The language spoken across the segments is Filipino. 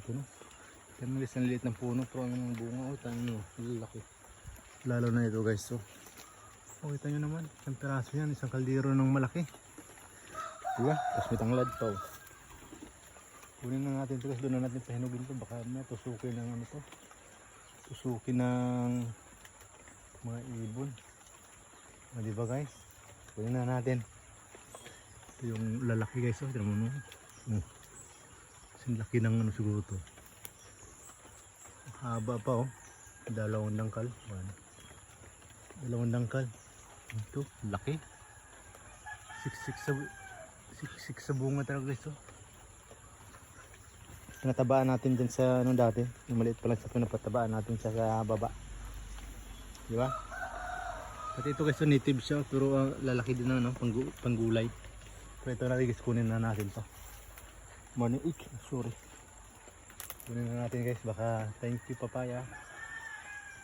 dito, no? Yan guys, ang liit ng puno pero ang bunga, oh, tayo nyo, lalaki. Lalo na ito guys, so. Oh, kita nyo naman, isang piraso yan, isang kaldero ng malaki. Diba? Tapos may tanglad pa, oh. Kunin na natin ito guys, doon na natin pahinugin ito, baka may tusukin ng ano to. Tusukin ng mga ibon. O, diba guys? Kunin na natin. Ito yung lalaki guys, oh, tira mo no. Kasing laki ng ano siguro to. Haba pa, oh. Dalawang dangkal. Dalawang dangkal. Ito, laki. Siksik sa bunga talaga guys, oh. Pinatabaan natin dyan sa ano dati. Yung maliit pa lang sa pinapatabaan natin sa baba. Diba? Pati ito guys, native siya pero lalaki din na, no? Panggulay. So ito na guys, kunin na natin to. Morning, sorry. Kunin na natin guys, baka thank you papaya.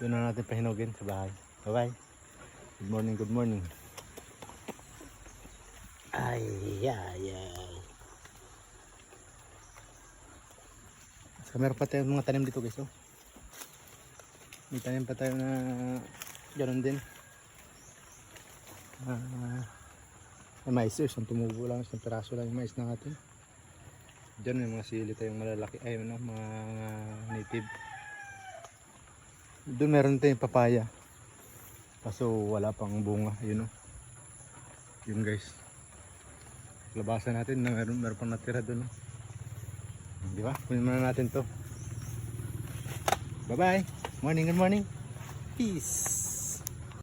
Doon na natin pahinugin sa bahay. Bye bye. Good morning, good morning. Ay. So, meron pa tayong mga tanim dito guys, oh. May tanim pa tayo na ganoon din. Mais, isang tumubo lang, isang piraso lang yung mais natin. Diyan may mga sili tayong malalaki, ay ano, mga native. Doon meron tayong papaya. Kaso wala pang bunga, yun, oh. Yun guys. Labasan natin na meron pang natira doon, oh. Di ba? Kunin muna natin to. Bye bye. Morning, good morning. Peace.